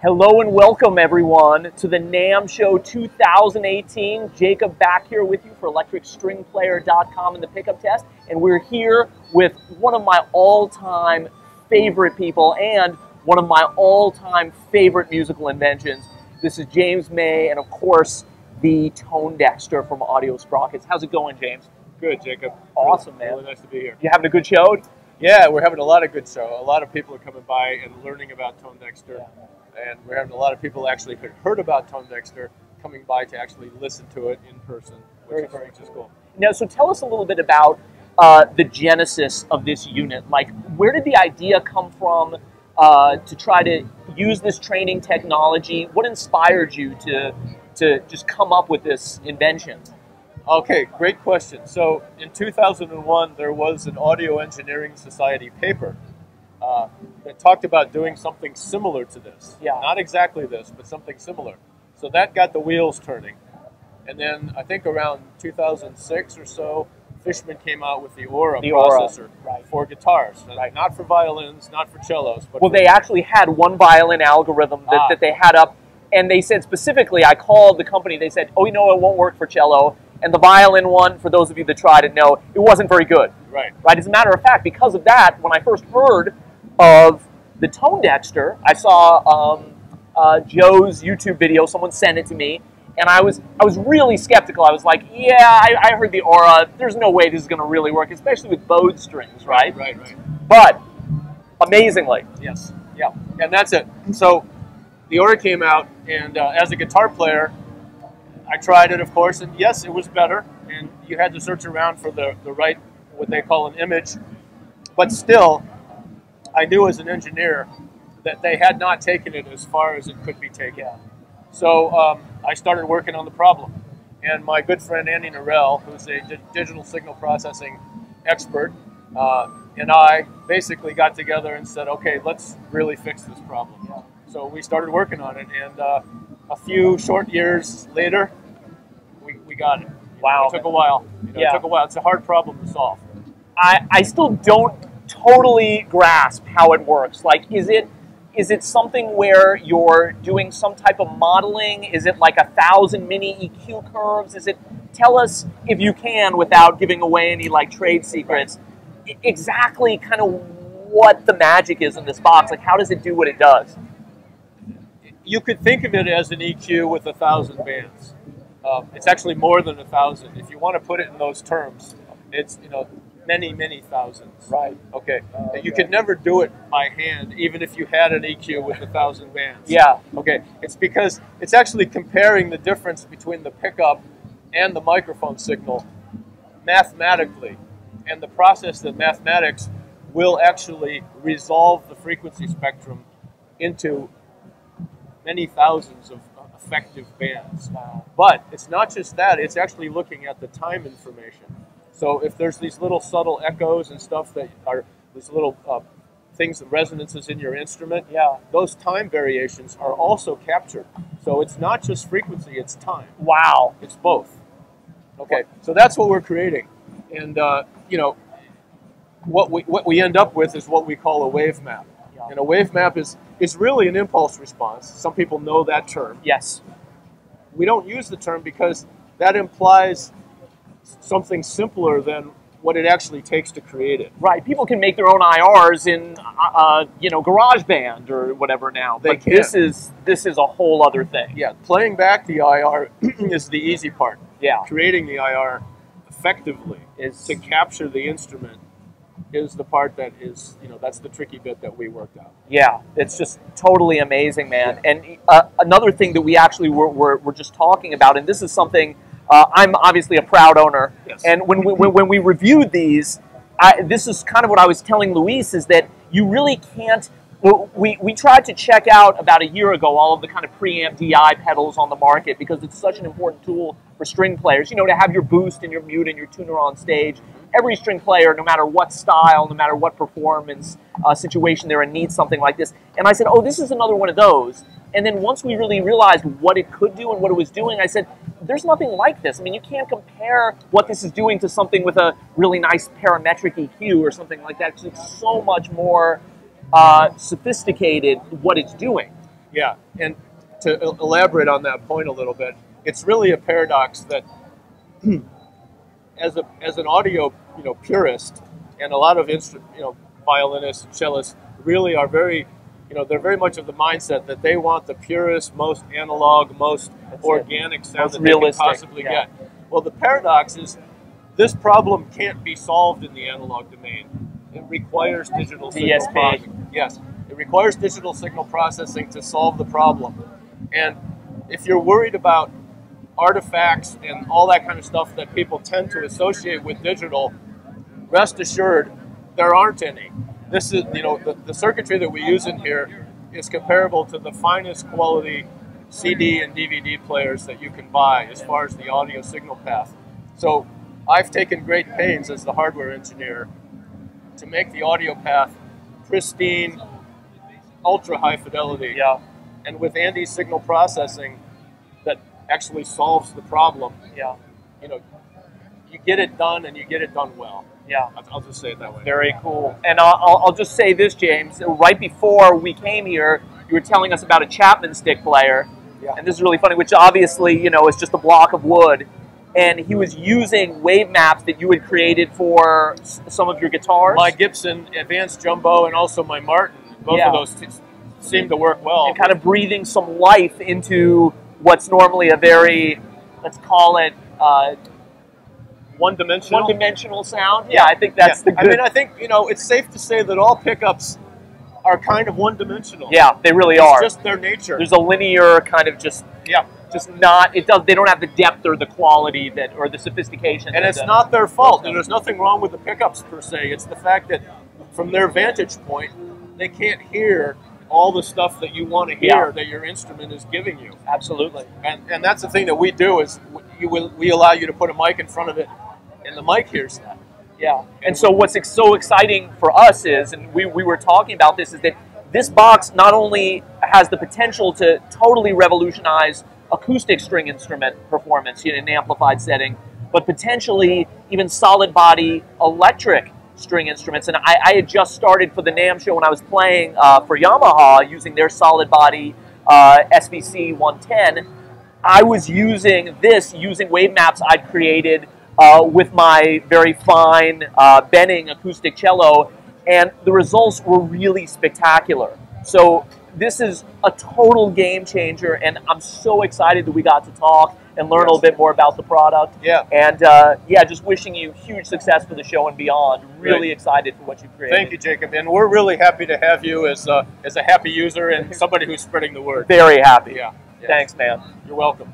Hello and welcome everyone to the NAMM Show 2018. Jacob back here with you for electricstringplayer.com and the pickup test. And we're here with one of my all-time favorite people and one of my all-time favorite musical inventions. This is James May and of course the Tone Dexter from Audio Sprockets. How's it going, James? Good, Jacob. Awesome, man. Really nice to be here. You having a good show? Yeah, we're having a lot of good show. A lot of people are coming by and learning about Tone Dexter. Yeah. And we're having a lot of people actually who heard about Tone Dexter coming by to actually listen to it in person, which is cool. Now, so tell us a little bit about the genesis of this unit. Like, where did the idea come from to try to use this training technology? What inspired you to just come up with this invention? Okay, great question. So in 2001, there was an Audio Engineering Society paper that talked about doing something similar to this. Yeah. Not exactly this, but something similar. So that got the wheels turning. And then I think around 2006 or so, Fishman came out with the Aura processor for guitars. Right. Not for violins, not for cellos. But they actually had one violin algorithm that they had up, and they said specifically, I called the company, they said, oh, you know, it won't work for cello. And the violin one, for those of you that tried it, know it wasn't very good. Right. As a matter of fact, because of that, when I first heard of the Tone Dexter, I saw Joe's YouTube video. Someone sent it to me, and I was really skeptical. I was like, yeah, I heard the Aura. There's no way this is going to really work, especially with bowed strings, right? Right. But amazingly, yes, yeah, and that's it. So the Aura came out, and as a guitar player, I tried it, of course, and yes, it was better. And you had to search around for the right, what they call an image, but still, I knew as an engineer that they had not taken it as far as it could be taken. So I started working on the problem. And my good friend Andy Norell, who's a digital signal processing expert, and I basically got together and said, okay, let's really fix this problem. Yeah. So we started working on it, and a few short years later, we got it. Wow. It took a while. It took a while. It's a hard problem to solve. I still don't totally grasp how it works. Like, is it something where you're doing some type of modeling? Is it like 1,000 mini EQ curves? Tell us, if you can, without giving away any like trade secrets, exactly kind of what the magic is in this box. Like, how does it do what it does? You could think of it as an EQ with 1,000 bands. It's actually more than 1,000. If you want to put it in those terms, it's many thousands. Right. Okay. You could never do it by hand, even if you had an EQ with 1,000 bands. Yeah. Okay. It's because it's actually comparing the difference between the pickup and the microphone signal mathematically, and the process that mathematics will actually resolve the frequency spectrum into many thousands of effective bands. Wow. But it's not just that, it's actually looking at the time information. So if there's these little subtle echoes and stuff that are these little things, resonances in your instrument, those time variations are also captured. So it's not just frequency, it's time. Wow. It's both. Okay, so that's what we're creating. And what we end up with is what we call a wave map. Yeah. And a wave map is really an impulse response. Some people know that term. Yes. We don't use the term because that implies something simpler than what it actually takes to create it. Right. People can make their own IRs in, GarageBand or whatever now. But this is a whole other thing. Yeah. Playing back the IR is the easy part. Yeah. Creating the IR effectively is to capture the instrument is the part that is, that's the tricky bit that we worked out. Yeah. It's just totally amazing, man. Yeah. And another thing that we actually were just talking about, and this is something I'm obviously a proud owner, yes. And when we reviewed these, this is kind of what I was telling Luis, is that you really can't, we tried to check out about a year ago all of the kind of preamp DI pedals on the market because it's such an important tool for string players, to have your boost and your mute and your tuner on stage. Every string player, no matter what style, no matter what performance situation they're in, needs something like this. And I said, oh, this is another one of those. And then once we really realized what it could do and what it was doing, I said, there's nothing like this. I mean, you can't compare what this is doing to something with a really nice parametric EQ or something like that, because it's so much more sophisticated what it's doing. Yeah, and to elaborate on that point a little bit, it's really a paradox that as an audio purist, and a lot of violinists and cellists really are very they're very much of the mindset that they want the purest, most analog, most organic sound that they can possibly get. Well, the paradox is this problem can't be solved in the analog domain. It requires digital signal processing. Yes, it requires digital signal processing to solve the problem. And if you're worried about artifacts and all that kind of stuff that people tend to associate with digital, rest assured, there aren't any. This is, the circuitry that we use in here is comparable to the finest quality CD and DVD players that you can buy as far as the audio signal path. So I've taken great pains as the hardware engineer to make the audio path pristine, ultra high fidelity. Yeah. And with Andy's signal processing that actually solves the problem. Yeah. You get it done, and you get it done well. Yeah. I'll just say it that way. Very cool. And I'll just say this, James. Right before we came here, you were telling us about a Chapman stick player. Yeah. And this is really funny, which obviously, is just a block of wood. And he was using wave maps that you had created for some of your guitars. My Gibson Advanced Jumbo and also my Martin. Both of those seem to work well. And kind of breathing some life into what's normally a very, let's call it, one-dimensional sound. Yeah, I think that's the good. I mean, I think, it's safe to say that all pickups are kind of one-dimensional. Yeah, they really are. It's just their nature. There's a linear kind of just not, they don't have the depth or the quality or the sophistication. And it's not their fault. And there's nothing wrong with the pickups per se. It's the fact that from their vantage point, they can't hear all the stuff that you want to hear that your instrument is giving you. Absolutely. And that's the thing that we do is we allow you to put a mic in front of it, and the mic hears that. Yeah. And so what's so exciting for us is, and we were talking about this, is that this box not only has the potential to totally revolutionize acoustic string instrument performance in an amplified setting, but potentially even solid body electric string instruments. And I had just started for the NAMM show when I was playing for Yamaha using their solid body SVC 110. I was using wave maps I'd created with my very fine Benning acoustic cello, and the results were really spectacular. So this is a total game changer, and I'm so excited that we got to talk and learn a little bit more about the product. Yeah. And just wishing you huge success for the show and beyond. Really excited for what you've created. Thank you, Jacob. And we're really happy to have you as a happy user and somebody who's spreading the word. Very happy. Yeah. Thanks, man. You're welcome.